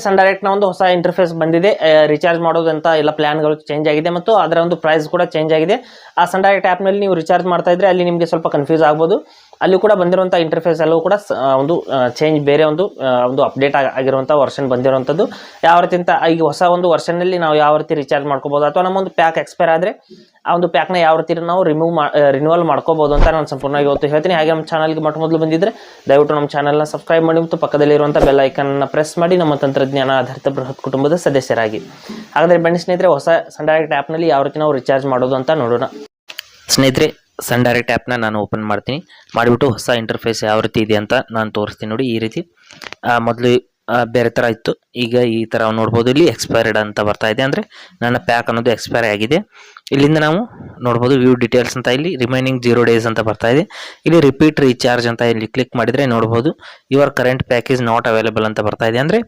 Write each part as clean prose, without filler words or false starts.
ಸನ್ direct ನ ಒಂದು ಹೊಸ ಇಂಟರ್ಫೇಸ್ ಬಂದಿದೆ. ರಿಚಾರ್ಜ್ ಮಾಡೋದಂತ ಎಲ್ಲ ಪ್ಲಾನ್ಗಳು ಚೇಂಜ್ ಆಗಿದೆ ಮತ್ತು ಅದರ ಒಂದು ಪ್ರೈಸ್ ಕೂಡ ಚೇಂಜ್ ಆಗಿದೆ. ಆ ಸನ್ ಡೈರೆಕ್ಟ್ ಆ್ಯಪ್ ನಲ್ಲಿ ನೀವು ರಿಚಾರ್ಜ್ ಮಾಡ್ತಾ ಇದ್ರೆ ಅಲ್ಲಿ ನಿಮಗೆ ಸ್ವಲ್ಪ ಕನ್ಫ್ಯೂಸ್ ಆಗ್ಬೋದು. ಅಲ್ಲಿ ಕೂಡ ಬಂದಿರುವಂಥ ಇಂಟರ್ಫೇಸ್ ಎಲ್ಲವೂ ಕೂಡ ಒಂದು ಚೇಂಜ್ ಬೇರೆ ಒಂದು ಅಪ್ಡೇಟ್ ಆಗಿರುವಂಥ ವರ್ಷನ್ ಬಂದಿರುವಂಥದ್ದು. ಯಾವ ರೀತಿ ಅಂತ ಈಗ ಹೊಸ ಒಂದು ವರ್ಷನ್ನಲ್ಲಿ ನಾವು ಯಾವ ರೀತಿ ರಿಚಾರ್ಜ್ ಮಾಡ್ಕೋಬೋದು ಅಥವಾ ನಮ್ಮ ಒಂದು ಪ್ಯಾಕ್ ಎಕ್ಸ್ಪೈರ್ ಆದರೆ ಆ ಒಂದು ಪ್ಯಾಕ್ನ ಯಾವ ರೀತಿ ನಾವು ರಿನ್ಯೂವಲ್ ಮಾಡ್ಕೋಬೋದು ಅಂತ ನಾನು ಸಂಪೂರ್ಣವಾಗಿ ಇವತ್ತು ಹೇಳ್ತೀನಿ. ಹಾಗೆ ನಮ್ಮ ಚಾನಲ್ಗೆ ಮೊದಲು ಬಂದಿದ್ದರೆ ದಯವಿಟ್ಟು ನಮ್ಮ ಚಾನಲ್ನ ಸಬ್ಸ್ಕ್ರೈಬ್ ಮಾಡಿ ಮತ್ತು ಪಕ್ಕದಲ್ಲಿರುವಂಥ ಬೆಲ್ ಐಕನ್ನ ಪ್ರೆಸ್ ಮಾಡಿ ನಮ್ಮ ತಂತ್ರಜ್ಞಾನ ಆಧಾರಿತ ಬೃಹತ್ ಕುಟುಂಬದ ಸದಸ್ಯರಾಗಿ. ಹಾಗಾದರೆ ಬನ್ನಿ ಸ್ನೇಹಿತರೆ, ಹೊಸ ಸನ್ ಡೈರೆಕ್ಟ್ ಆ್ಯಪ್ನಲ್ಲಿ ಯಾವ ರೀತಿ ನಾವು ರಿಚಾರ್ಜ್ ಮಾಡೋದು ಅಂತ ನೋಡೋಣ. ಸ್ನೇಹಿತರೆ, ಸನ್ ಡೈರೆಕ್ಟ್ ಆ್ಯಪ್ನ ನಾನು ಓಪನ್ ಮಾಡ್ತೀನಿ. ಮಾಡಿಬಿಟ್ಟು ಹೊಸ ಇಂಟರ್ಫೇಸ್ ಯಾವ ರೀತಿ ಇದೆ ಅಂತ ನಾನು ತೋರಿಸ್ತೀನಿ ನೋಡಿ. ಈ ರೀತಿ ಮೊದಲು ಬೇರೆ ಥರ ಇತ್ತು, ಈಗ ಈ ಥರ ನೋಡ್ಬೋದು. ಇಲ್ಲಿ ಎಕ್ಸ್ಪೈರ್ಡ್ ಅಂತ ಬರ್ತಾ ಇದೆ, ಅಂದರೆ ನನ್ನ ಪ್ಯಾಕ್ ಅನ್ನೋದು ಎಕ್ಸ್ಪೈರ್ ಆಗಿದೆ. ಇಲ್ಲಿಂದ ನಾವು ನೋಡ್ಬೋದು ವ್ಯೂ ಡೀಟೇಲ್ಸ್ ಅಂತ, ಇಲ್ಲಿ ರಿಮೈನಿಂಗ್ 0 days ಅಂತ ಬರ್ತಾ ಇದೆ. ಇಲ್ಲಿ ರಿಪೀಟ್ ರೀಚಾರ್ಜ್ ಅಂತ ಇಲ್ಲಿ ಕ್ಲಿಕ್ ಮಾಡಿದರೆ ನೋಡ್ಬೋದು your current pack is not available ಅಂತ ಬರ್ತಾ ಇದೆ. ಅಂದರೆ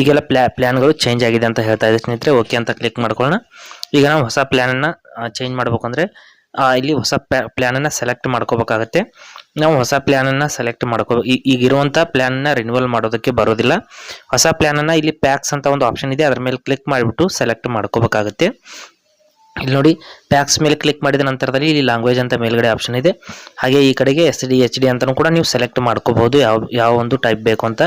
ಈಗೆಲ್ಲ ಪ್ಲ್ಯಾನ್ಗಳು ಚೇಂಜ್ ಆಗಿದೆ ಅಂತ ಹೇಳ್ತಾ ಇದೆ ಸ್ನೇಹಿತರೆ. ಓಕೆ ಅಂತ ಕ್ಲಿಕ್ ಮಾಡ್ಕೊಳ್ಳೋಣ. ಈಗ ನಾವು ಹೊಸ ಪ್ಲ್ಯಾನನ್ನು ಚೇಂಜ್ ಮಾಡಬೇಕು ಅಂದರೆ ಇಲ್ಲಿ ಹೊಸ ಪ್ಲ್ಯಾನನ್ನು ಸೆಲೆಕ್ಟ್ ಮಾಡ್ಕೋಬೇಕಾಗತ್ತೆ. ನಾವು ಹೊಸ ಪ್ಲ್ಯಾನನ್ನು ಸೆಲೆಕ್ಟ್ ಈಗಿರುವಂಥ ಪ್ಲ್ಯಾನನ್ನು ರಿನ್ಯೂವಲ್ ಮಾಡೋದಕ್ಕೆ ಬರೋದಿಲ್ಲ. ಹೊಸ ಪ್ಲ್ಯಾನನ್ನು ಇಲ್ಲಿ ಪ್ಯಾಕ್ಸ್ ಅಂತ ಒಂದು ಆಪ್ಷನ್ ಇದೆ, ಅದರ ಮೇಲೆ ಕ್ಲಿಕ್ ಮಾಡಿಬಿಟ್ಟು ಸೆಲೆಕ್ಟ್ ಮಾಡ್ಕೋಬೇಕಾಗತ್ತೆ. ಇಲ್ಲಿ ನೋಡಿ, ಪ್ಯಾಕ್ಸ್ ಮೇಲೆ ಕ್ಲಿಕ್ ಮಾಡಿದ ನಂತರದಲ್ಲಿ ಇಲ್ಲಿ ಲ್ಯಾಂಗ್ವೇಜ್ ಅಂತ ಮೇಲ್ಗಡೆ ಆಪ್ಷನ್ ಇದೆ. ಹಾಗೆ ಈ ಕಡೆಗೆ SD HD ಅಂತಲೂ ಕೂಡ ನೀವು ಸೆಲೆಕ್ಟ್ ಮಾಡ್ಕೋಬಹುದು, ಯಾವ ಒಂದು ಟೈಪ್ ಬೇಕು ಅಂತ.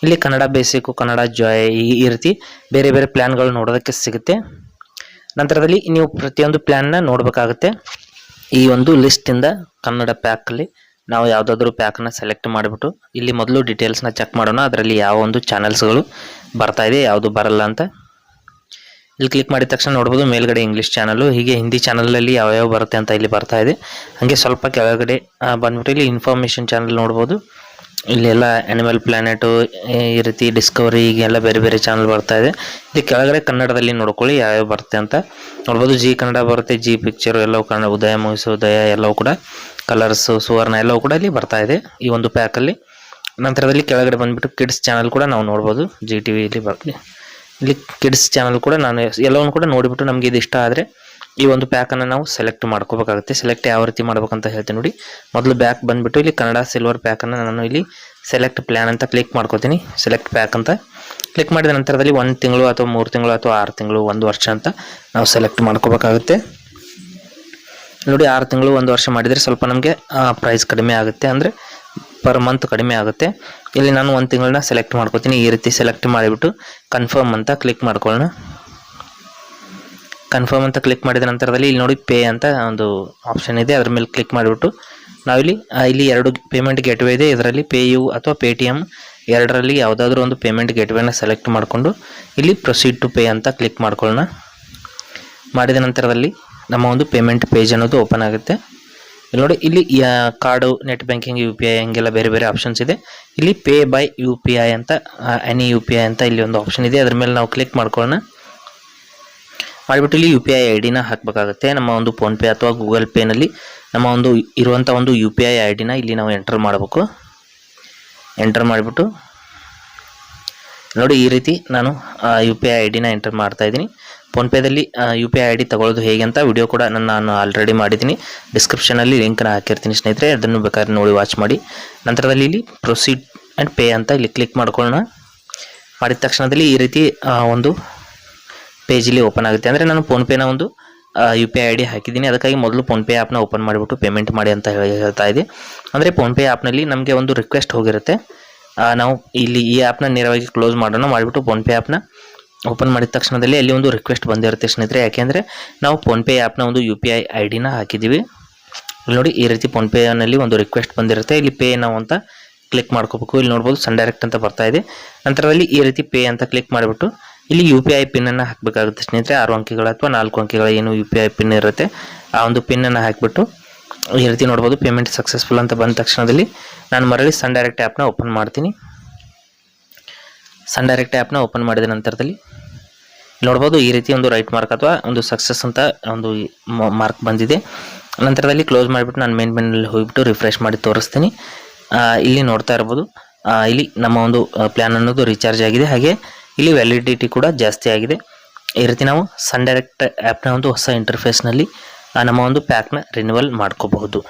ಇಲ್ಲಿ ಕನ್ನಡ ಬೇಸಿಕ್, ಕನ್ನಡ ಜಾಯ್, ಈ ರೀತಿ ಬೇರೆ ಬೇರೆ ಪ್ಲ್ಯಾನ್ಗಳು ನೋಡೋದಕ್ಕೆ ಸಿಗುತ್ತೆ. ನಂತರದಲ್ಲಿ ನೀವು ಪ್ರತಿಯೊಂದು ಪ್ಲ್ಯಾನ್ನ ನೋಡಬೇಕಾಗುತ್ತೆ. ಈ ಒಂದು ಲಿಸ್ಟಿಂದ ಕನ್ನಡ ಪ್ಯಾಕಲ್ಲಿ ನಾವು ಯಾವುದಾದ್ರೂ ಪ್ಯಾಕನ್ನು ಸೆಲೆಕ್ಟ್ ಮಾಡಿಬಿಟ್ಟು ಇಲ್ಲಿ ಮೊದಲು ಡೀಟೇಲ್ಸ್ನ ಚೆಕ್ ಮಾಡೋಣ. ಅದರಲ್ಲಿ ಯಾವ ಒಂದು ಚಾನಲ್ಸ್ಗಳು ಬರ್ತಾ ಇದೆ, ಯಾವುದು ಬರಲ್ಲ ಅಂತ. ಇಲ್ಲಿ ಕ್ಲಿಕ್ ಮಾಡಿದ ತಕ್ಷಣ ನೋಡ್ಬೋದು ಮೇಲ್ಗಡೆ ಇಂಗ್ಲೀಷ್ ಚಾನಲು, ಹೀಗೆ ಹಿಂದಿ ಚಾನಲಲ್ಲಿ ಯಾವ್ಯಾವ ಬರುತ್ತೆ ಅಂತ ಇಲ್ಲಿ ಬರ್ತಾ ಇದೆ. ಹಾಗೆ ಸ್ವಲ್ಪ ಕೆಳಗಡೆ ಬಂದ್ಬಿಟ್ಟು ಇಲ್ಲಿ ಇನ್ಫಾರ್ಮೇಷನ್ ಚಾನಲ್ ನೋಡ್ಬೋದು. ಇಲ್ಲೆಲ್ಲ ಆ್ಯನಿಮಲ್ ಪ್ಲಾನೆಟು, ಈ ರೀತಿ ಡಿಸ್ಕವರಿ, ಹೀಗೆಲ್ಲ ಬೇರೆ ಬೇರೆ ಚಾನಲ್ ಬರ್ತಾ ಇದೆ. ಇಲ್ಲಿ ಕೆಳಗಡೆ ಕನ್ನಡದಲ್ಲಿ ನೋಡ್ಕೊಳ್ಳಿ ಯಾವ್ಯಾವ ಬರುತ್ತೆ ಅಂತ ನೋಡ್ಬೋದು. ಜಿ ಕನ್ನಡ ಬರುತ್ತೆ, ಜಿ ಪಿಕ್ಚರು ಎಲ್ಲವೂ ಕನ್ನಡ, ಉದಯ ಮೂವೀಸ್, ಉದಯ ಎಲ್ಲವೂ ಕೂಡ, ಕಲರ್ಸು, ಸುವರ್ಣ ಎಲ್ಲವೂ ಕೂಡ ಇಲ್ಲಿ ಬರ್ತಾ ಇದೆ ಈ ಒಂದು ಪ್ಯಾಕಲ್ಲಿ. ನಂತರದಲ್ಲಿ ಕೆಳಗಡೆ ಬಂದುಬಿಟ್ಟು ಕಿಡ್ಸ್ ಚಾನಲ್ ಕೂಡ ನಾವು ನೋಡ್ಬೋದು. GTV ಇಲ್ಲಿ ಬರ್ತದೆ. ಇಲ್ಲಿ ಕಿಡ್ಸ್ ಚಾನಲ್ ಕೂಡ ನಾನು ಎಲ್ಲವನ್ನು ಕೂಡ ನೋಡಿಬಿಟ್ಟು ನಮಗೆ ಇದು ಇಷ್ಟ ಆದರೆ ಈ ಒಂದು ಪ್ಯಾಕನ್ನು ನಾವು ಸೆಲೆಕ್ಟ್ ಮಾಡ್ಕೋಬೇಕಾಗುತ್ತೆ. ಸೆಲೆಕ್ಟ್ ಯಾವ ರೀತಿ ಮಾಡ್ಬೇಕಂತ ಹೇಳ್ತೀನಿ ನೋಡಿ. ಮೊದಲು ಬ್ಯಾಕ್ ಬಂದುಬಿಟ್ಟು ಇಲ್ಲಿ ಕನ್ನಡ ಸಿಲ್ವರ್ ಪ್ಯಾಕನ್ನು ನಾನು ಇಲ್ಲಿ ಸೆಲೆಕ್ಟ್ ಪ್ಲ್ಯಾನ್ ಅಂತ ಕ್ಲಿಕ್ ಮಾಡ್ಕೋತೀನಿ. ಸೆಲೆಕ್ಟ್ ಪ್ಯಾಕ್ ಅಂತ ಕ್ಲಿಕ್ ಮಾಡಿದ ನಂತರದಲ್ಲಿ 1 ತಿಂಗಳು ಅಥವಾ 3 ತಿಂಗಳು ಅಥವಾ 6 ತಿಂಗಳು 1 ವರ್ಷ ಅಂತ ನಾವು ಸೆಲೆಕ್ಟ್ ಮಾಡ್ಕೋಬೇಕಾಗುತ್ತೆ. ನೋಡಿ, 6 ತಿಂಗಳು 1 ವರ್ಷ ಮಾಡಿದರೆ ಸ್ವಲ್ಪ ನಮಗೆ ಪ್ರೈಸ್ ಕಡಿಮೆ ಆಗುತ್ತೆ, ಅಂದರೆ ಪರ್ ಮಂತ್ ಕಡಿಮೆ ಆಗುತ್ತೆ. ಇಲ್ಲಿ ನಾನು 1 ತಿಂಗಳನ್ನ ಸೆಲೆಕ್ಟ್ ಮಾಡ್ಕೋತೀನಿ. ಈ ರೀತಿ ಸೆಲೆಕ್ಟ್ ಮಾಡಿಬಿಟ್ಟು ಕನ್ಫರ್ಮ್ ಅಂತ ಕ್ಲಿಕ್ ಮಾಡ್ಕೊಳ್ಳೋಣ. ಕನ್ಫರ್ಮ್ ಅಂತ ಕ್ಲಿಕ್ ಮಾಡಿದ ನಂತರದಲ್ಲಿ ಇಲ್ಲಿ ನೋಡಿ ಪೇ ಅಂತ ಒಂದು ಆಪ್ಷನ್ ಇದೆ, ಅದರ ಮೇಲೆ ಕ್ಲಿಕ್ ಮಾಡಿಬಿಟ್ಟು ನಾವಿಲ್ಲಿ 2 ಪೇಮೆಂಟ್ ಗೇಟ್ವೇ ಇದೆ. ಇದರಲ್ಲಿ PayU ಅಥವಾ Paytm ಎರಡರಲ್ಲಿ ಯಾವುದಾದ್ರೂ ಒಂದು ಪೇಮೆಂಟ್ ಗೇಟ್ವೇನ ಸೆಲೆಕ್ಟ್ ಮಾಡಿಕೊಂಡು ಇಲ್ಲಿ ಪ್ರೊಸೀಡ್ ಟು ಪೇ ಅಂತ ಕ್ಲಿಕ್ ಮಾಡ್ಕೊಳ್ಳೋಣ. ಮಾಡಿದ ನಂತರದಲ್ಲಿ ನಮ್ಮ ಒಂದು ಪೇಮೆಂಟ್ ಪೇಜ್ ಅನ್ನೋದು ಓಪನ್ ಆಗುತ್ತೆ. ಇಲ್ಲಿ ನೋಡಿ, ಇಲ್ಲಿ ಕಾರ್ಡು, ನೆಟ್ ಬ್ಯಾಂಕಿಂಗ್, UPI ಹಂಗೆಲ್ಲ ಬೇರೆ ಬೇರೆ ಆಪ್ಷನ್ಸ್ ಇದೆ. ಇಲ್ಲಿ ಪೇ ಬೈ UPI ಅಂತ, ಎನಿ UPI ಅಂತ ಇಲ್ಲಿ ಒಂದು ಆಪ್ಷನ್ ಇದೆ, ಅದರ ಮೇಲೆ ನಾವು ಕ್ಲಿಕ್ ಮಾಡ್ಕೊಳ್ಳೋಣ. ಮಾಡಿಬಿಟ್ಟು ಇಲ್ಲಿ UPI ID ನ ಹಾಕಬೇಕಾಗುತ್ತೆ. ನಮ್ಮ ಒಂದು ಫೋನ್ಪೇ ಅಥವಾ ಗೂಗಲ್ ಪೇನಲ್ಲಿ ನಮ್ಮ ಒಂದು ಇರುವಂಥ ಒಂದು UPI ID ನ ಇಲ್ಲಿ ನಾವು ಎಂಟರ್ ಮಾಡಬೇಕು. ಎಂಟರ್ ಮಾಡಿಬಿಟ್ಟು ನೋಡಿ, ಈ ರೀತಿ ನಾನು UPI ID ನ ಎಂಟರ್ ಮಾಡ್ತಾ ಇದ್ದೀನಿ. ಫೋನ್ಪೇದಲ್ಲಿ UPI ID ತಗೊಳ್ಳೋದು ಹೇಗೆ ಅಂತ ವಿಡಿಯೋ ಕೂಡ ನಾನು ಆಲ್ರೆಡಿ ಮಾಡಿದ್ದೀನಿ, ಡಿಸ್ಕ್ರಿಪ್ಷನಲ್ಲಿ ಲಿಂಕ್ನ ಹಾಕಿರ್ತೀನಿ ಸ್ನೇಹಿತರೆ, ಅದನ್ನು ಬೇಕಾದ್ರೆ ನೋಡಿ ವಾಚ್ ಮಾಡಿ. ನಂತರದಲ್ಲಿ ಇಲ್ಲಿ ಪ್ರೊಸೀಡ್ ಆ್ಯಂಡ್ ಪೇ ಅಂತ ಇಲ್ಲಿ ಕ್ಲಿಕ್ ಮಾಡ್ಕೊಳ್ಳೋಣ. ಮಾಡಿದ ತಕ್ಷಣದಲ್ಲಿ ಈ ರೀತಿ ಒಂದು ಪೇಜಲ್ಲಿ ಓಪನ್ ಆಗುತ್ತೆ. ಅಂದರೆ ನಾನು ಫೋನ್ಪೇನ ಒಂದು UPI ID ಹಾಕಿದ್ದೀನಿ, ಅದಕ್ಕಾಗಿ ಮೊದಲು ಫೋನ್ಪೇ ಆ್ಯಪ್ನ ಓಪನ್ ಮಾಡಿಬಿಟ್ಟು ಪೇಮೆಂಟ್ ಮಾಡಿ ಅಂತ ಹೇಳ್ತಾ ಇದೆ. ಅಂದರೆ ಫೋನ್ಪೇ ಆ್ಯಪ್ನಲ್ಲಿ ನಮಗೆ ಒಂದು ರಿಕ್ವೆಸ್ಟ್ ಹೋಗಿರುತ್ತೆ. ನಾವು ಇಲ್ಲಿ ಈ ಆ್ಯಪ್ನ ನೇರವಾಗಿ ಕ್ಲೋಸ್ ಮಾಡೋಣ. ಮಾಡಿಬಿಟ್ಟು ಫೋನ್ಪೇ ಆ್ಯಪ್ನ ಓಪನ್ ಮಾಡಿದ ತಕ್ಷಣದಲ್ಲಿ ಅಲ್ಲಿ ಒಂದು ರಿಕ್ವೆಸ್ಟ್ ಬಂದಿರುತ್ತೆ ಸ್ನೇಹಿತರೆ. ಯಾಕೆಂದರೆ ನಾವು ಫೋನ್ಪೇ ಆ್ಯಪ್ನ ಒಂದು UPI ID ನ ಹಾಕಿದ್ದೀವಿ. ಇಲ್ಲಿ ನೋಡಿ, ಈ ರೀತಿ ಫೋನ್ಪೇನಲ್ಲಿ ಒಂದು ರಿಕ್ವೆಸ್ಟ್ ಬಂದಿರುತ್ತೆ. ಇಲ್ಲಿ ಪೇ ನಾವು ಅಂತ ಕ್ಲಿಕ್ ಮಾಡ್ಕೋಬೇಕು. ಇಲ್ಲಿ ನೋಡ್ಬೋದು ಸನ್ ಡೈರೆಕ್ಟ್ ಅಂತ ಬರ್ತಾ ಇದೆ. ನಂತರದಲ್ಲಿ ಈ ರೀತಿ ಪೇ ಅಂತ ಕ್ಲಿಕ್ ಮಾಡಿಬಿಟ್ಟು ಇಲ್ಲಿ UPI ಪಿನ್ನನ್ನು ಹಾಕಬೇಕಾಗುತ್ತೆ ಸ್ನೇಹಿತರೆ. 6 ಅಂಕಿಗಳ ಅಥವಾ 4 ಅಂಕಿಗಳ ಏನು UPI ಪಿನ್ ಇರುತ್ತೆ, ಆ ಒಂದು ಪಿನ್ನನ್ನು ಹಾಕಿಬಿಟ್ಟು ಈ ರೀತಿ ನೋಡ್ಬೋದು ಪೇಮೆಂಟ್ ಸಕ್ಸಸ್ಫುಲ್ ಅಂತ ಬಂದ ತಕ್ಷಣದಲ್ಲಿ ನಾನು ಮರಳಿ ಸನ್ ಡೈರೆಕ್ಟ್ ಆ್ಯಪ್ನ ಓಪನ್ ಮಾಡ್ತೀನಿ. ಸನ್ ಡೈರೆಕ್ಟ್ ಆ್ಯಪ್ನ ಓಪನ್ ಮಾಡಿದ ನಂತರದಲ್ಲಿ ನೋಡ್ಬೋದು ಈ ರೀತಿ ಒಂದು ರೈಟ್ ಮಾರ್ಕ್ ಅಥವಾ ಒಂದು ಸಕ್ಸಸ್ ಅಂತ ಒಂದು ಮಾರ್ಕ್ ಬಂದಿದೆ. ನಂತರದಲ್ಲಿ ಕ್ಲೋಸ್ ಮಾಡಿಬಿಟ್ಟು ನಾನು ಮೇನ್ ಮೆನ್ನಲ್ಲಿ ಹೋಗಿಬಿಟ್ಟು ರಿಫ್ರೆಶ್ ಮಾಡಿ ತೋರಿಸ್ತೀನಿ. ಇಲ್ಲಿ ನೋಡ್ತಾ ಇರ್ಬೋದು, ಇಲ್ಲಿ ನಮ್ಮ ಒಂದು ಪ್ಲ್ಯಾನ್ ಅನ್ನೋದು ರೀಚಾರ್ಜ್ ಆಗಿದೆ. ಹಾಗೆ ಇಲ್ಲಿ ವ್ಯಾಲಿಡಿಟಿ ಕೂಡ ಜಾಸ್ತಿ ಆಗಿದೆ. ಈ ರೀತಿ ನಾವು ಸನ್ ಡೈರೆಕ್ಟ್ ಆ್ಯಪ್ನ ಒಂದು ಹೊಸ ಇಂಟರ್ಫೇಸ್ನಲ್ಲಿ ನಮ್ಮ ಒಂದು ಪ್ಯಾಕ್ನ ರಿನ್ಯೂವಲ್ ಮಾಡ್ಕೋಬಹುದು.